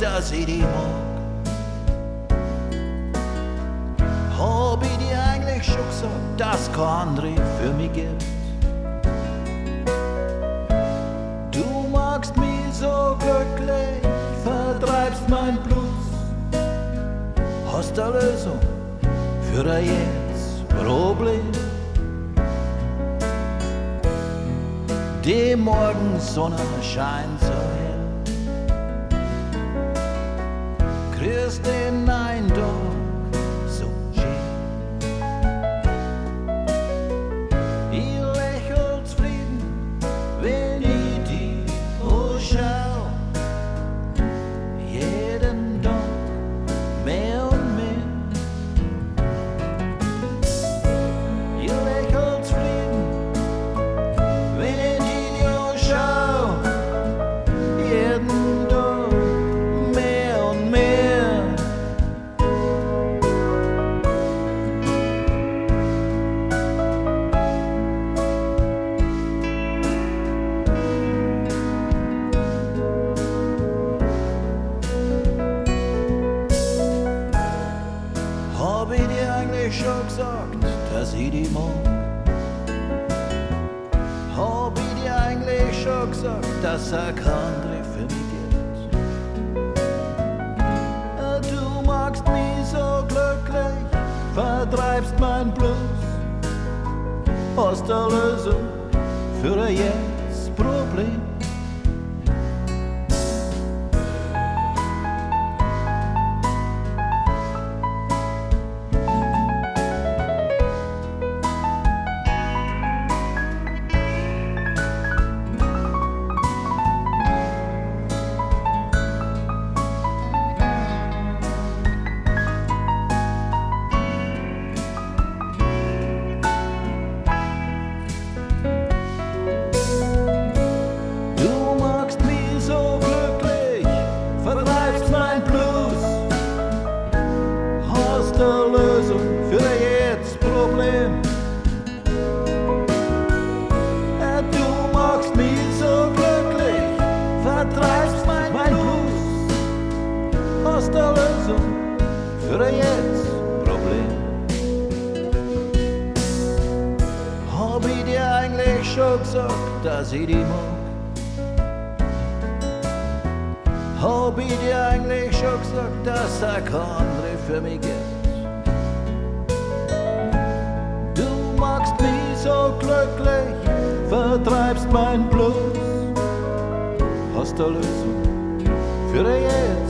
dass ich dich mag. Hab ich dir eigentlich schon gesagt, dass kein andere für mich gibt? Du magst mich so glücklich, vertreibst mein Blues, hast eine Lösung für ein jetzt Problem. Die Morgensonne scheint so hell, kriegst den Eindruck so schön. Ich lächel zufrieden, wenn ich dich anschau, jeden Tag mehr und mehr. Ich lächel zufrieden, wenn ich hab ich dir eigentlich schon gesagt, dass ich dich mag? Hab ich dir eigentlich schon gesagt, dass kein andere für mich gibt? Du magst mich so glücklich, vertreibst mein Blues, hast eine Lösung für ein jetzt Problem. Lösung für jedes Problem. Du machst mich so glücklich, vertreibst mein Blues, hast eine Lösung für jedes Problem. Hab ich dir eigentlich schon gesagt, dass ich dich mag? Hab ich dir eigentlich schon gesagt, dass kein andere für mich gibt? So glücklich, vertreibst mein Blues, hast eine Lösung für jeden.